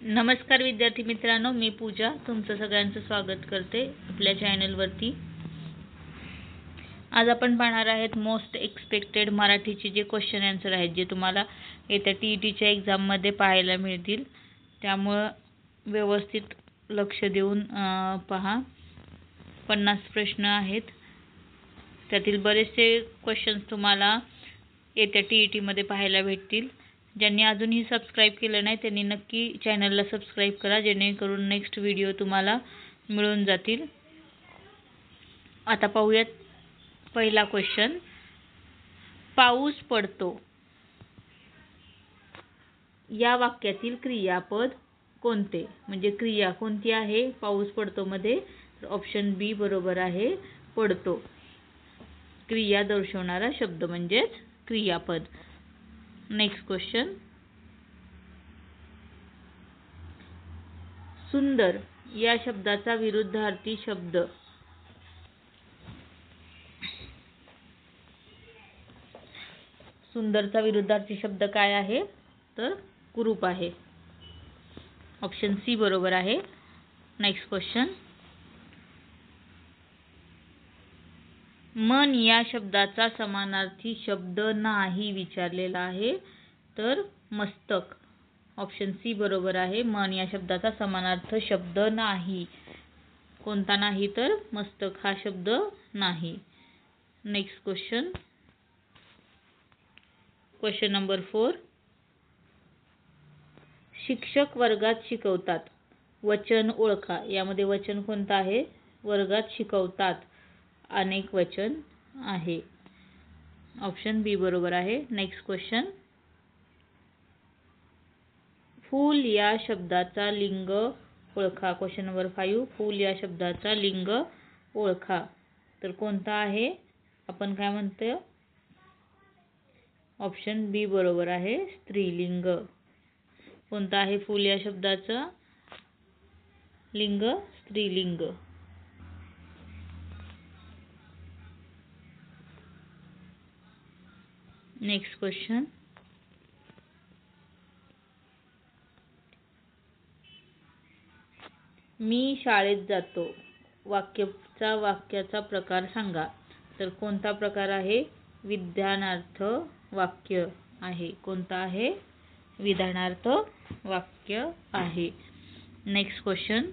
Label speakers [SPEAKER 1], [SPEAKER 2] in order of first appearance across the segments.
[SPEAKER 1] नमस्कार विद्यार्थी मित्रांनो, मी पूजा तुमचं सगळ्यांचं स्वागत करते आपल्या चॅनलवरती। आज आपण पाहणार आहेत मोस्ट एक्सपेक्टेड मराठीचे जे क्वेश्चन आन्सर आहेत, जे तुम्हाला येत्या टीईटीच्या एक्झाममध्ये पाहायला मिळतील। त्यामुळे व्यवस्थित लक्ष देऊन पहा। 50 प्रश्न आहेत, त्यातील बरेचसे क्वेश्चन्स तुम्हाला येत्या टीईटीमध्ये पाहायला भेटतील। ज्यांनी अजूनही सबस्क्राइब केलं नाही त्यांनी नक्की चॅनलला सबस्क्राइब करा, जेणेकरून नेक्स्ट व्हिडिओ तुम्हाला मिळून जातील। आता पाहूयात पहिला क्वेश्चन। पाऊस पडतो या वाक्यातील क्रियापद कोणते? म्हणजे क्रिया कोणती आहे पाऊस पडतो मध्ये? ऑप्शन बी बरोबर आहे, पडतो। क्रिया दर्शवणारा शब्द म्हणजेच क्रियापद। Next question. सुंदर या शब्दाचा विरुद्धार्थी शब्द। सुंदरचा विरुद्धार्थी शब्द काय आहे? तर कुरूप आहे। ऑप्शन सी बरोबर आहे। Next question. मन या शब्दाचा समानार्थी शब्द नाही विचारलेला आहे, तर मस्तक। ऑप्शन सी बरोबर आहे। मन या शब्दाचा समानार्थ शब्द नाही। कोणता नाही? तर मस्तक हा शब्द नाही। Next question. Question number 4। शिक्षक वर्गात शिकवतात, वचन ओळखा। यामध्ये वचन कोणतं आहे? वर्गात शिकवतात अनेक वचन आहे। ऑप्शन बी बरोबर आहे। Next question. फूल या शब्दाचा लिंग ओळखा। Question number 5। फूल या शब्दाचा लिंग ओळखा, तर कोणता आहे? आपण काय म्हणतो? ऑप्शन बी बरोबर आहे, स्त्रीलिंग। कोणता आहे फूल या शब्दाचा लिंग? स्त्रीलिंग। Next question. मी शाळेत जातो वाक्याचा प्रकार सांगा, तर कोणता प्रकार आहे? विधानार्थ वाक्य आहे। कोणता आहे? विधानार्थ वाक्य आहे। Next question.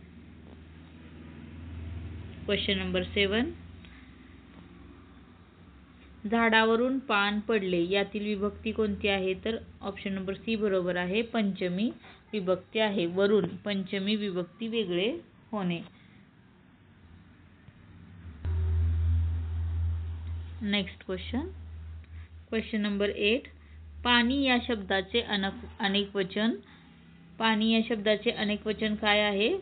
[SPEAKER 1] Question number 7। झाडावरून पान पडले यातील विभक्ती कोणती आहे? तर ऑप्शन नंबर सी बरोबर आहे, पंचमी विभक्ती आहे। वरून पंचमी विभक्ती वेगळे होणे। Next question. Question number 8। पाणी या शब्दाचे अनेक वचन। पाणी या शब्दाचे अनेक वचन काय आहे?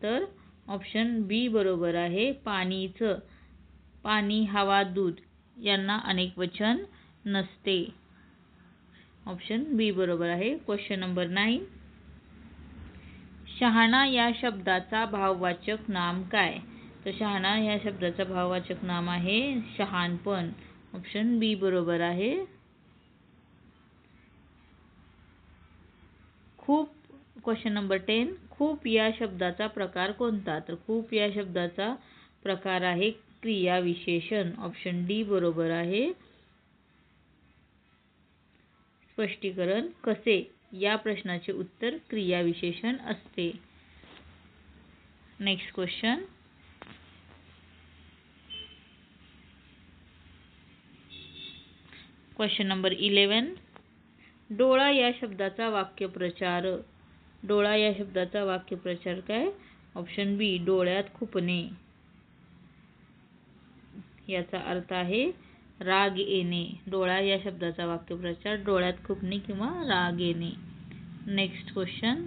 [SPEAKER 1] तर ऑप्शन बी बरोबर आहे, पाणीचं। पाणी, हवा, दूध यांना अनेक वचन नसते। ऑप्शन बी बरोबर आहे। Question number 9। शहाणा या शब्दाचा भाववाचक नाम काय? तर शहाणा या शब्दाचा भाववाचक नाम आहे शहाणपण। ऑप्शन बी बरोबर आहे। खूप। Question number 10। खूप या शब्दाचा प्रकार कोणता? तर खूप या शब्दाचा प्रकार आहे क्रियाविशेषण। ऑप्शन डी बरोबर आहे। स्पष्टीकरण। कसे या प्रश्नाचे उत्तर क्रियाविशेषण असते। Next question. Question number 11। डोळा या शब्दाचा वाक्यप्रचार। डोळा या शब्दाचा वाक्यप्रचार काय? ऑप्शन बी, डोळ्यात खुपणे। याचा अर्थ आहे राग येणे। डोळा या शब्दाचा वाक्यप्रचार डोळ्यात खुपणे किंवा राग येणे। Next question.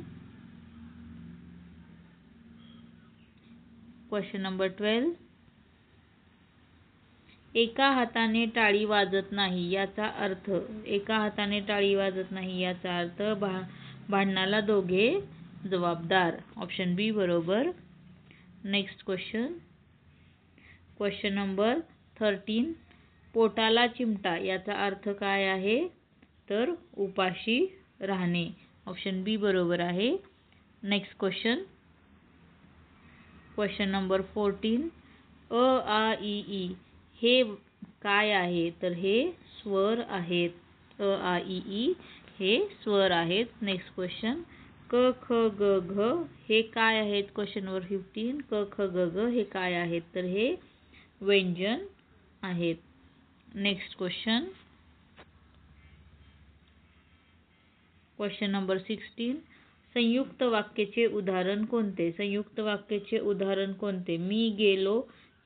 [SPEAKER 1] Question number 12। एका हाताने टाळी वाजत नाही याचा अर्थ। एका हाताने टाळी वाजत नाही याचा अर्थ भांडणाला दोघे जबाबदार। ऑप्शन बी बरोबर। Next question. Question number 13। पोटाला चिमटा याचा अर्थ काय आहे? तर उपाशी राहणे। ऑप्शन बी बरोबर आहे। Next question number 14. अ आ इ ई हे काय आहे? तर हे स्वर आहेत. अ आ इ ई हे स्वर आहेत. नेक्स्ट क्वेश्चन क ख ग घ हे काय आहेत? Question number 15. क ख ग घ हे काय आहेत? तर हे व्यंजन आहेत. Next question number 16. संयुक्त वाक्याचे उदाहरण कोणते? संयुक्त वाक्याचे उदाहरण कोणते? मी गेलो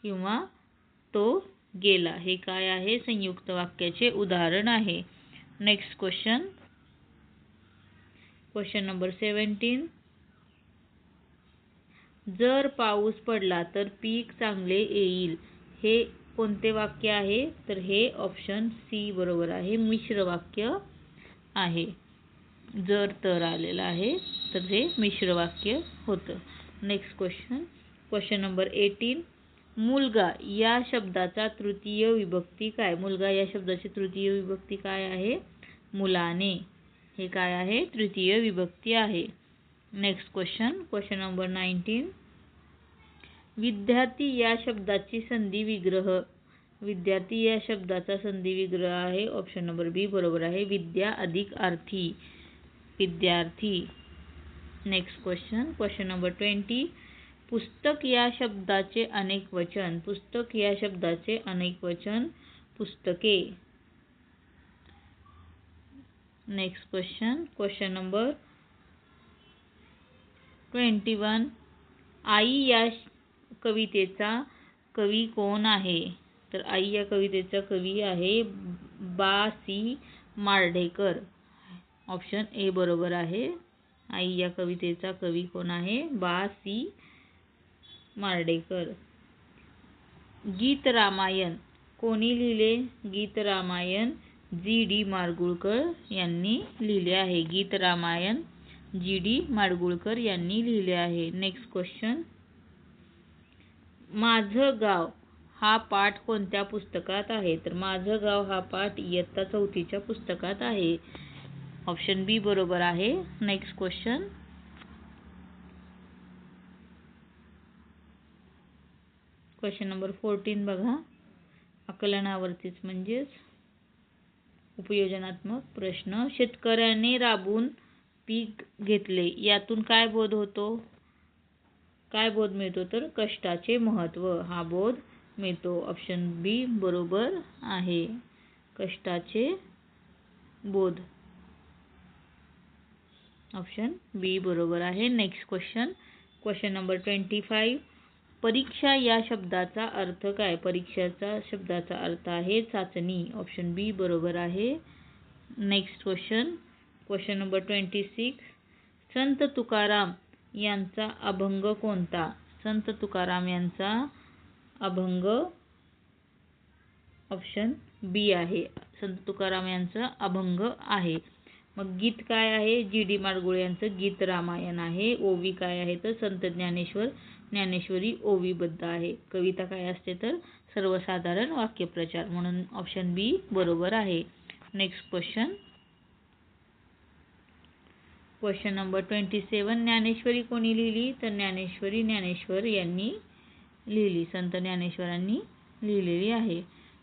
[SPEAKER 1] किंवा तो गेला हे काय आहे? संयुक्त वाक्याचे उदाहरण आहे. Next question number 17. जर पाऊस पडला तर पीक चांगले येईल हे कोणते वाक्य आहे? तर हे ऑप्शन सी बरोबर आहे. मिश्र वाक्य आहे. जर तर आलेला आहे तर हे मिश्र वाक्य होतं. Next question number 18. मुलगा या शब्दाचा तृतीय विभक्ती काय? मुलगा या शब्दाची तृतीय विभक्ती काय आहे? मुलाने हे काय आहे? तृतीय विभक्ती आहे. Next question number 19. विद्यार्थी या शब्दाची संधी विग्रह. विद्यार्थी या शब्दाचा संधी विग्रह आहे. ऑप्शन नंबर बी बरोबर आहे. विद्या अधिक अर्थी विद्यार्थी. Next question number 20. पुस्तक या शब्दाचे अनेक वचन. पुस्तक या शब्दाचे अनेक वचन पुस्तके. Next question number 21. आई या कवितेचा कवी कोण आहे? तर आई या कवितेचा कवी आहे बा सी मार्ढेकर. ऑप्शन ए बरोबर आहे. आई या कवितेचा कवी कोण आहे? बा सी मार्ढेकर. गीत रामायण कोणी लिहिले? गीत रामायण जी डी माडगूळकर यांनी लिहिले आहे. गीत रामायण जी डी माडगूळकर यांनी लिहिले आहे. Next question. माझं गाव हा पाठ कोणत्या पुस्तकात आहे? तर माझं गाव हा पाठ इयत्ता 4च्या पुस्तकात आहे. ऑप्शन बी बरोबर आहे. नेक्स्ट क्वेश्चन नंबर 14 बघा. आकलनावरतीच म्हणजेच उपयोजनात्मक प्रश्न. शेतकऱ्याने राबून पीक घेतले यातून काय बोध होतो? काय बोध मिळतो? तर कष्टाचे महत्त्व हा बोध मिळतो. ऑप्शन बी बरोबर आहे. कष्टाचे बोध. ऑप्शन बी बरोबर आहे. Next question number 25. परीक्षा या शब्दाचा अर्थ काय? परीक्षाचा शब्दाचा अर्थ आहे चाचणी. ऑप्शन बी बरोबर आहे. Next question number 26. संत तुकाराम यांचा अभंग कोणता? संत तुकाराम यांचा अभंग ऑप्शन बी आहे. संत तुकाराम यांचा अभंग आहे. मग गीत काय आहे? जी डी माडगूळ यांचं गीत रामायण आहे. ओवी काय आहे? तर संत ज्ञानेश्वरी ओवीबद्ध आहे. कविता काय असते? तर सर्वसाधारण वाक्यप्रचार. म्हणून ऑप्शन बी बरोबर आहे. Next question number 27. ज्ञानेश्वरी कोणी लिहिली? तर ज्ञानेश्वर यांनी लिहिली. संत ज्ञानेश्वरांनी लिहिलेली आहे.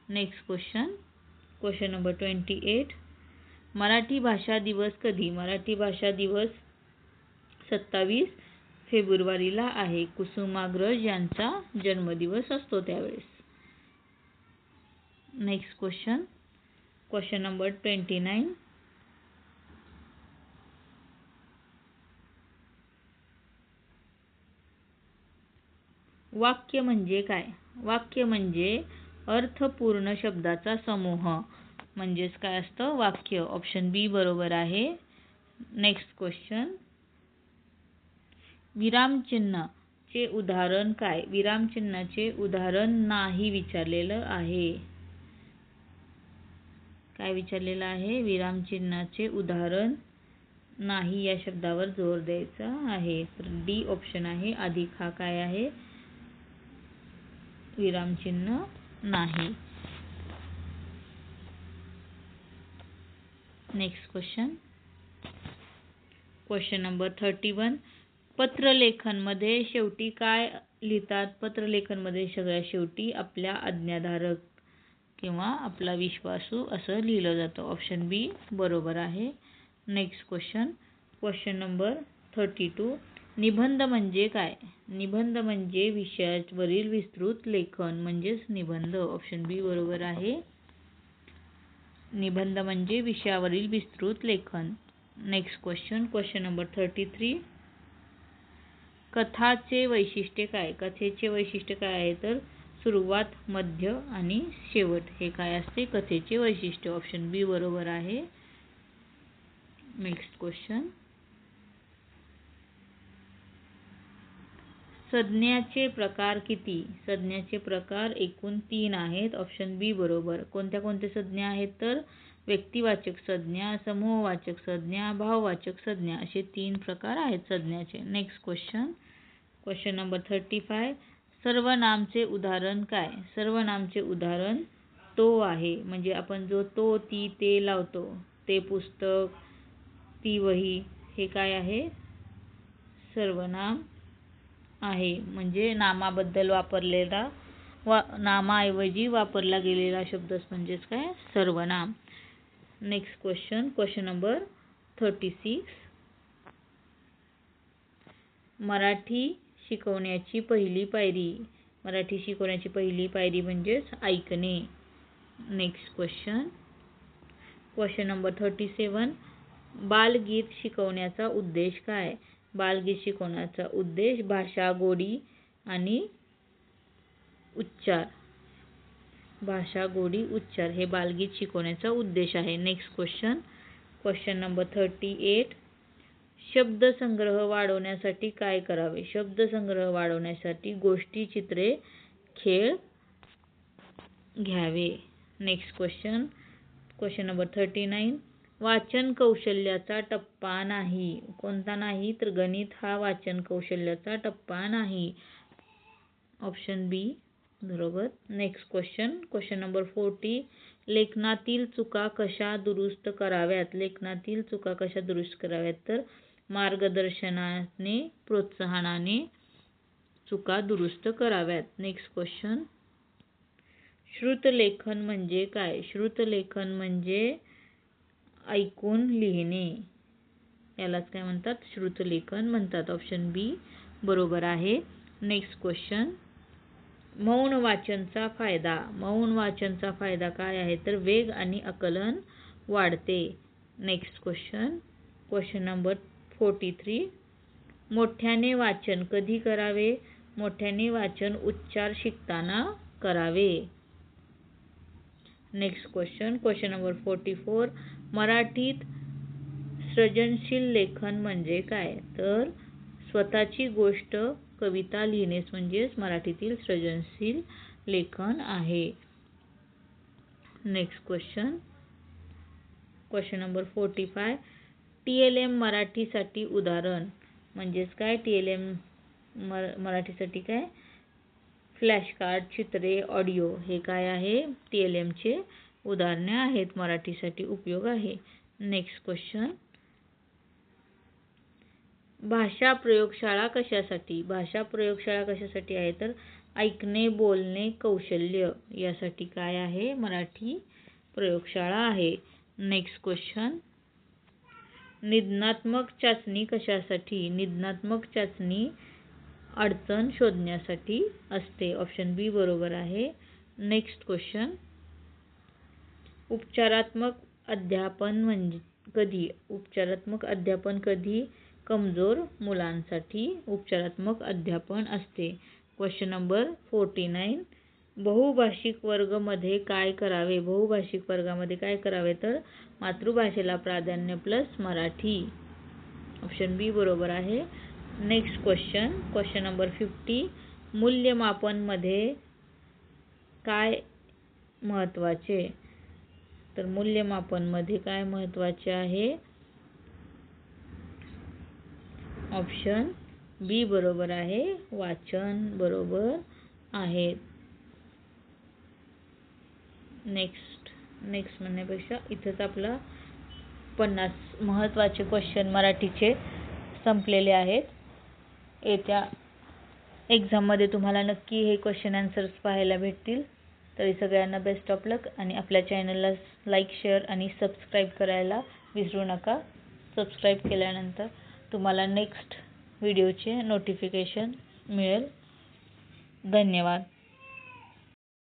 [SPEAKER 1] Next question number 28. मराठी भाषा दिवस कधी? मराठी भाषा दिवस 27 फेब्रुवारीला आहे. कुसुमाग्रज यांचा जन्मदिवस असतो त्यावेळेस. Next question number 29. वाक्य म्हणजे काय? वाक्य म्हणजे अर्थपूर्ण शब्दाचा समूह म्हणजेच काय असतं? वाक्य. ऑप्शन बी बरोबर आहे. Next question. विरामचिन्हाचे उदाहरण काय? विरामचिन्हाचे उदाहरण नाही विचारलेलं आहे. काय विचारलेलं आहे? विरामचिन्हाचे उदाहरण नाही या शब्दावर जोर द्यायचा आहे. तर डी ऑप्शन आहे. अधिक हा काय आहे? विरामचिन्ह नाही. Next question number 31. पत्रलेखनमध्ये शेवटी काय लिहितात? पत्रलेखनमध्ये सगळ्यात शेवटी आपल्या आज्ञाधारक किंवा आपला विश्वासू असं लिहिलं जातं. ऑप्शन बी बरोबर आहे. Next question number 32. निबंध म्हणजे काय? निबंध म्हणजे विषयावरील विस्तृत लेखन म्हणजेच निबंध. ऑप्शन बी बरोबर आहे. निबंध म्हणजे विषयावरील विस्तृत लेखन. Next question number 33. कथाचे वैशिष्ट्य काय? कथेचे वैशिष्ट्य काय आहे तर सुरुवात, मध्य आणि शेवट हे काय असते? कथेचे वैशिष्ट्य. ऑप्शन बी बरोबर आहे. Next question. संज्ञाचे प्रकार किती? संज्ञाचे प्रकार एकूण 3 आहेत. ऑप्शन बी बरोबर. कोणत्या कोणत्या संज्ञा आहेत तर व्यक्तिवाचक संज्ञा, समूहवाचक संज्ञा, भाववाचक संज्ञा असे 3 प्रकार आहेत संज्ञाचे. Next question number 35. सर्वनामचे उदाहरण काय? सर्वनामचे उदाहरण तो आहे. म्हणजे आपण जो तो, ती, ते लावतो. ते पुस्तक, ती वही हे काय आहे? सर्वनाम आहे. म्हणजे नामाबद्दल वापरलेला नामाऐवजी वापरला गेलेला शब्द म्हणजेच काय? सर्वनाम. Next question number 36. मराठी शिकवण्याची पहिली पायरी. मराठी शिकवण्याची पहिली पायरी म्हणजेच ऐकणे. Next question number 37. बालगीत शिकवण्याचा उद्देश काय? बालगीत शिकवण्याचा उद्देश भाषा, गोडी आणि उच्चार. भाषा, गोडी, उच्चार हे बालगीत शिकवण्याचा उद्देश आहे. Next question number 38. शब्दसंग्रह वाढवण्यासाठी काय करावे? शब्दसंग्रह वाढवण्यासाठी गोष्टी, चित्रे, खेळ घ्यावे. Next question number 39. वाचन कौशल्याचा टप्पा नाही. कोणता नाही तर गणित हा वाचन कौशल्याचा टप्पा नाही. ऑप्शन बी बरोबर. Next question number 40. लेखनातील चुका कशा दुरुस्त कराव्यात? लेखनातील चुका कशा दुरुस्त कराव्यात तर मार्गदर्शनाने, प्रोत्साहनाने चुका दुरुस्त कराव्यात. Next question. श्रुतलेखन म्हणजे काय? श्रुतलेखन म्हणजे ऐकून लिहिणे. यालाच काय म्हणतात? श्रुतलेखन म्हणतात. ऑप्शन बी बरोबर आहे. Next question. मौन वाचनचा फायदा. मौन वाचनचा फायदा काय आहे तर वेग आणि आकलन वाढते. Next question number 43. मोठ्याने वाचन कधी करावे? मोठ्याने वाचन उच्चार शिकताना करावे. Next question number 44. मराठीत सृजनशील लेखन म्हणजे काय? तर स्वतःची गोष्ट, कविता लिहिणे म्हणजेच मराठीतील सृजनशील लेखन आहे. Next question number 45. TLM मराठीसाठी उदाहरण म्हणजेच काय? TLM मराठीसाठी काय? फ्लॅश कार्ड, चित्रे, ऑडिओ हे काय आहे? TLM चे उदाहरणे आहेत. मराठीसाठी उपयोग आहे. Next question. भाषा प्रयोगशाळा कशासाठी? भाषा प्रयोगशाळा कशासाठी आहे तर ऐकणे, बोलणे, कौशल्य यासाठी काय आहे? मराठी प्रयोगशाळा आहे. Next question. निदानात्मक चाचणी कशासाठी? निदानात्मक चाचणी अडचण शोधण्यासाठी असते. ऑप्शन बी बरोबर आहे. Next question. उपचारात्मक अध्यापन म्हणजे कधी? उपचारात्मक अध्यापन कधी? कमजोर मुलांसाठी उपचारात्मक अध्यापन असते. Question number 49. बहुभाषिक वर्ग मध्ये काय करावे? बहुभाषिक वर्गामध्ये काय करावे तर मातृभाषेला प्राधान्य प्लस मराठी. ऑप्शन बी बरोबर आहे. Next question number 50. मूल्यमापन मध्ये काय महत्त्वाचे? तर मूल्यमापन मध्ये काय महत्त्वाचे आहे? ऑप्शन बी बरोबर आहे. वाचन बरोबर आहे. नेक्स्ट म्हणण्यापेक्षा इथंच आपला 50 महत्त्वाचे क्वेश्चन मराठीचे संपलेले आहेत. येत्या एक्झाममध्ये तुम्हाला नक्की हे क्वेश्चन आन्सर्स पाहायला भेटतील. तरी सगळ्यांना बेस्ट ऑफ लक आणि आपल्या चॅनलला लाईक शेअर आणि सबस्क्राईब करायला विसरू नका. सबस्क्राईब केल्यानंतर तुम्हाला नेक्स्ट व्हिडिओचे नोटिफिकेशन मिळेल. धन्यवाद.